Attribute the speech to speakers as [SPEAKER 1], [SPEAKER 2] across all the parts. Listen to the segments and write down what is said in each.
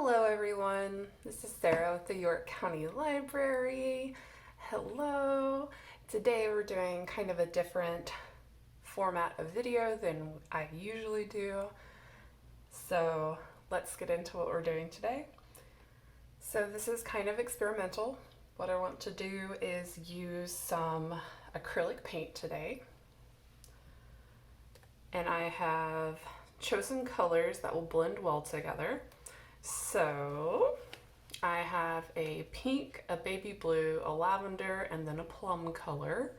[SPEAKER 1] Hello everyone, this is Sarah with the York County Library. Hello. Today we're doing kind of a different format of video than I usually do. So let's get into what we're doing today. So this is kind of experimental. What I want to do is use some acrylic paint today. And I have chosen colors that will blend well together. So I have a pink, a baby blue, a lavender, and then a plum color.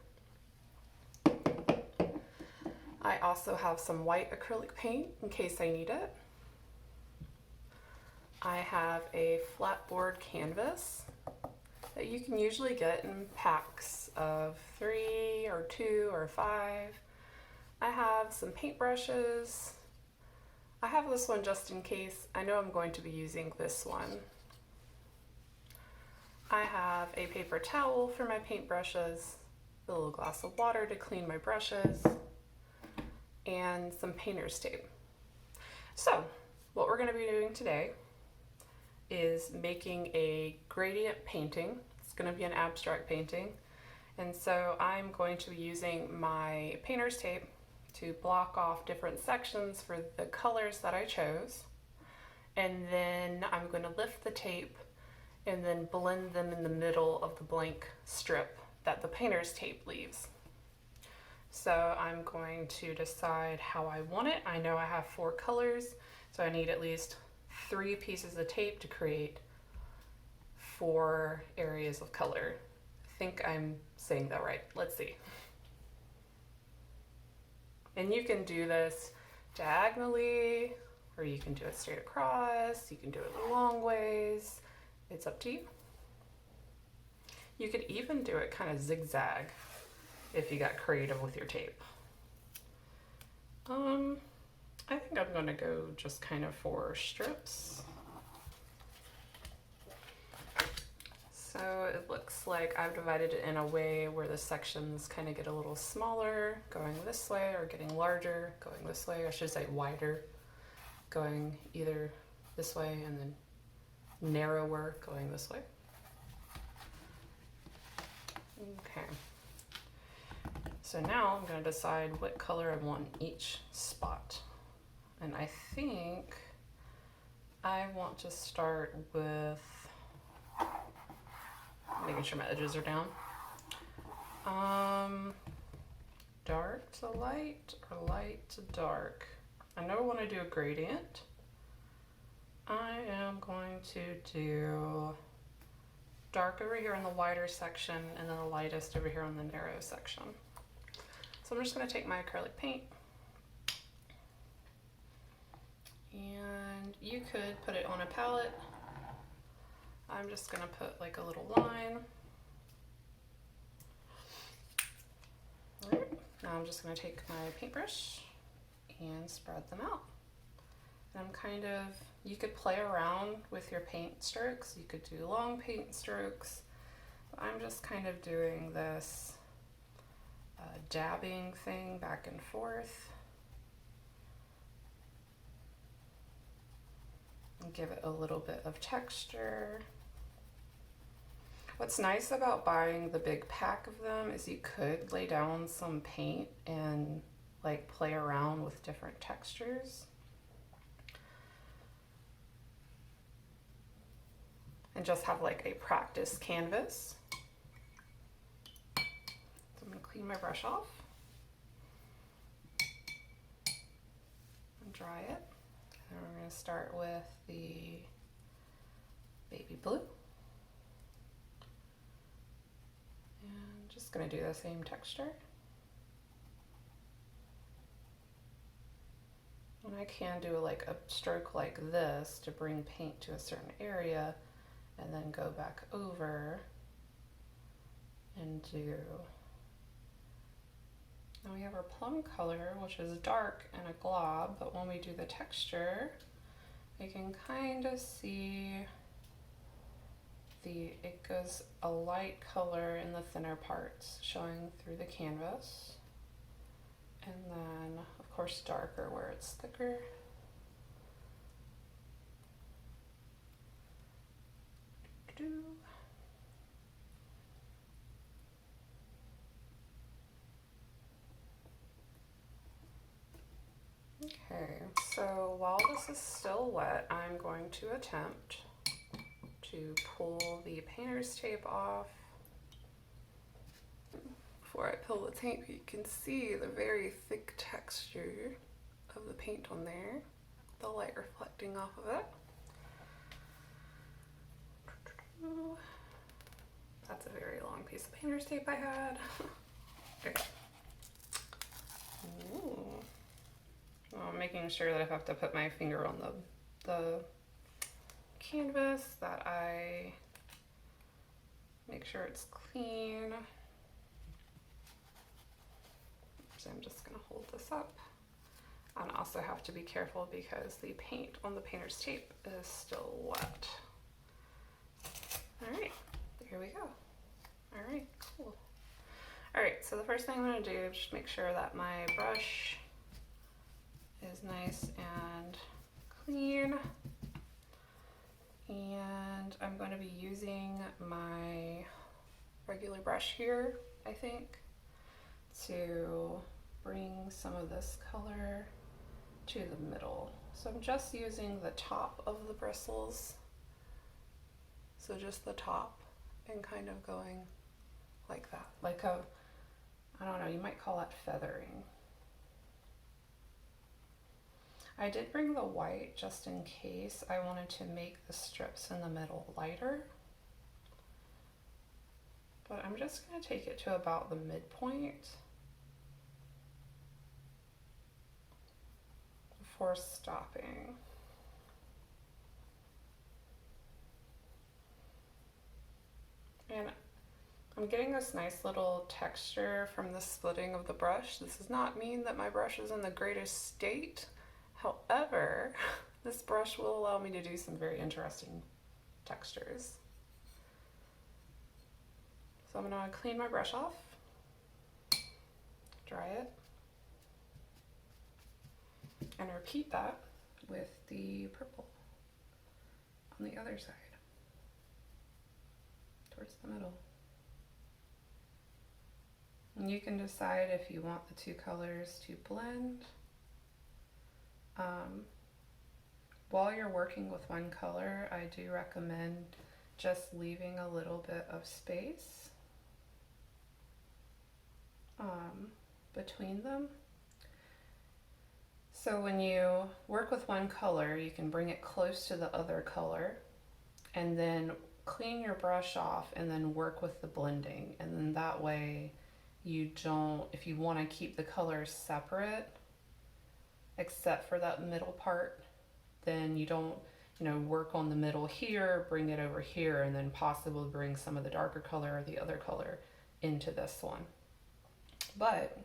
[SPEAKER 1] I also have some white acrylic paint in case I need it. I have a flatboard canvas that you can usually get in packs of 3 or 2 or 5. I have some paintbrushes. I have this one just in case. I know I'm going to be using this one. I have a paper towel for my paintbrushes, a little glass of water to clean my brushes, and some painter's tape. So, what we're going to be doing today is making a gradient painting. It's going to be an abstract painting. And so I'm going to be using my painter's tape to block off different sections for the colors that I chose. And then I'm going to lift the tape and then blend them in the middle of the blank strip that the painter's tape leaves. So I'm going to decide how I want it. I know I have 4 colors, so I need at least 3 pieces of tape to create 4 areas of color. I think I'm saying that right. Let's see. And you can do this diagonally, or you can do it straight across, you can do it long ways. It's up to you. You could even do it kind of zigzag if you got creative with your tape. I think I'm going to go just kind of for strips. So it looks like I've divided it in a way where the sections kind of get a little smaller, going this way, or getting larger, going this way. I should say wider, going either this way, and then narrower, going this way. Okay. So now I'm going to decide what color I want in each spot. And I think I want to start with making sure my edges are down. Dark to light or light to dark. I know I want to do a gradient. I am going to do dark over here in the wider section and then the lightest over here on the narrow section. So I'm just going to take my acrylic paint, and you could put it on a palette. I'm just going to put like a little line. All right. Now I'm just going to take my paintbrush and spread them out. And I'm kind of, you could play around with your paint strokes. You could do long paint strokes. But I'm just kind of doing this dabbing thing back and forth. And give it a little bit of texture. What's nice about buying the big pack of them is you could lay down some paint and like play around with different textures. And just have like a practice canvas. So I'm going to clean my brush off and dry it. And we're going to start with the baby blue. And just going to do the same texture. And I can do like a stroke like this to bring paint to a certain area and then go back over and do. Now we have our plum color, which is dark and a glob, but when we do the texture, we can kind of see it goes a light color in the thinner parts showing through the canvas, and then of course darker where it's thicker. Okay, so while this is still wet, I'm going to attempt to pull the painter's tape off. Before I pull the tape, you can see the very thick texture of the paint on there, the light reflecting off of it. That's a very long piece of painter's tape I had. Okay. Ooh. Well, I'm making sure that if I have to put my finger on the canvas, that I make sure it's clean. So I'm just going to hold this up. And also have to be careful because the paint on the painter's tape is still wet. All right, here we go. All right, cool. All right, so the first thing I'm going to do is just make sure that my brush is nice and clean. And I'm going to be using my regular brush here, I think, to bring some of this color to the middle. So I'm just using the top of the bristles. So just the top and kind of going like that. Like a, I don't know, you might call that feathering. I did bring the white just in case I wanted to make the strips in the middle lighter. But I'm just going to take it to about the midpoint before stopping. And I'm getting this nice little texture from the splitting of the brush. This does not mean that my brush is in the greatest state. However, this brush will allow me to do some very interesting textures. So I'm going to clean my brush off, dry it, and repeat that with the purple on the other side, towards the middle. And you can decide if you want the two colors to blend. While you're working with one color, I do recommend just leaving a little bit of space between them. So when you work with one color, you can bring it close to the other color and then clean your brush off and then work with the blending. And then that way you don't, if you want to keep the colors separate, except for that middle part, then you don't, you know, work on the middle here, bring it over here, and then possibly bring some of the darker color or the other color into this one. But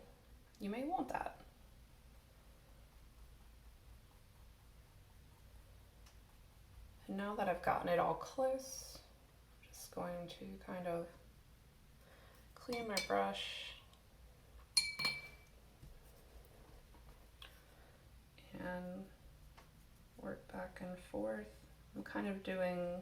[SPEAKER 1] you may want that. And now that I've gotten it all close, I'm just going to kind of clean my brush and work back and forth. I'm kind of doing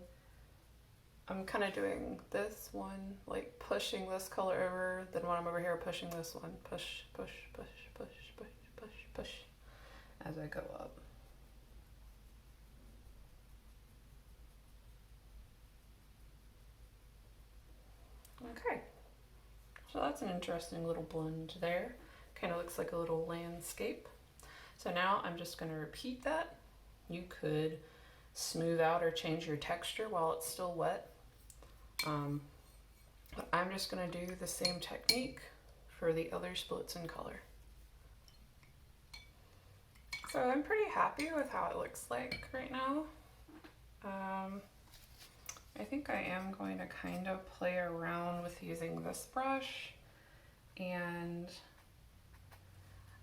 [SPEAKER 1] this one, like pushing this color over, then when I'm over here pushing this one, push, push, push, push, push, push, push, as I go up. Okay, so that's an interesting little blend there. Kind of looks like a little landscape. So now I'm just going to repeat that. You could smooth out or change your texture while it's still wet. But I'm just going to do the same technique for the other splits in color. So I'm pretty happy with how it looks like right now. I think I am going to kind of play around with using this brush, and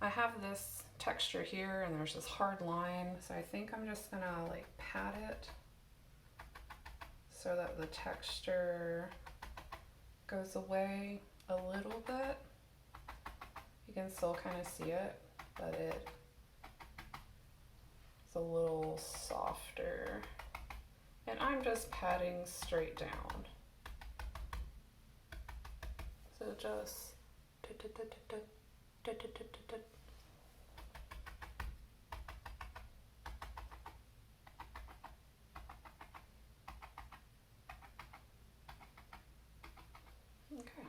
[SPEAKER 1] I have this texture here and there's this hard line, so I think I'm just gonna like pat it so that the texture goes away a little bit. You can still kind of see it, but it's a little softer And I'm just patting straight down. So just okay,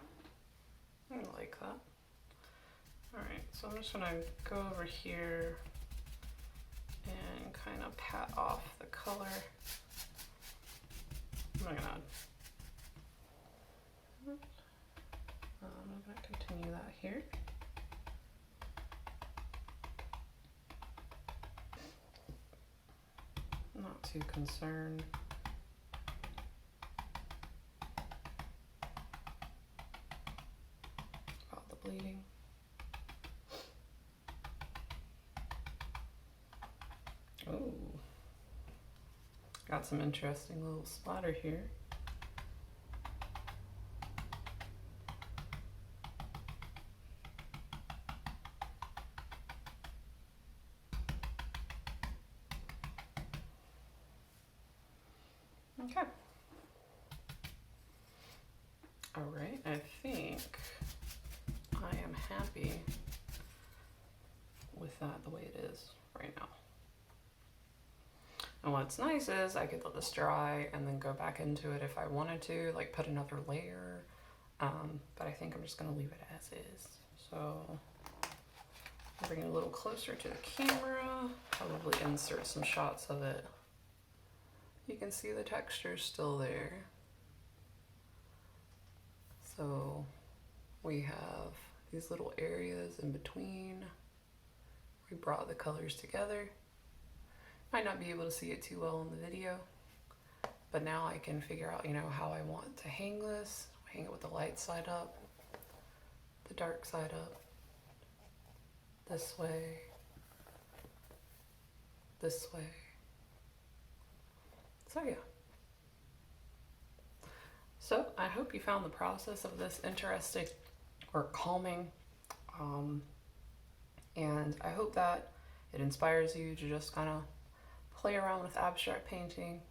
[SPEAKER 1] I like that. All right, so I'm just gonna go over here and kind of pat off the color. I'm gonna continue that here. I'm not too concerned. About the bleeding. Oh, got some interesting little splatter here. Okay. All right, I think I am happy with that the way it is right now. And what's nice is I could let this dry and then go back into it if I wanted to, like put another layer. But I think I'm just gonna leave it as is. So I'll bring it a little closer to the camera, probably insert some shots of it. You can see the texture still there. So we have these little areas in between. We brought the colors together. Might not be able to see it too well in the video, but now I can figure out, how I want to hang this. Hang it with the light side up, the dark side up, this way, this way. So yeah. So I hope you found the process of this interesting or calming. And I hope that it inspires you to just kind of play around with abstract painting.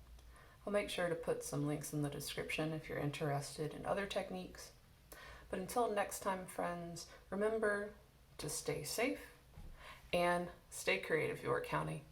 [SPEAKER 1] I'll make sure to put some links in the description if you're interested in other techniques. But until next time, friends, remember to stay safe and stay creative, York County.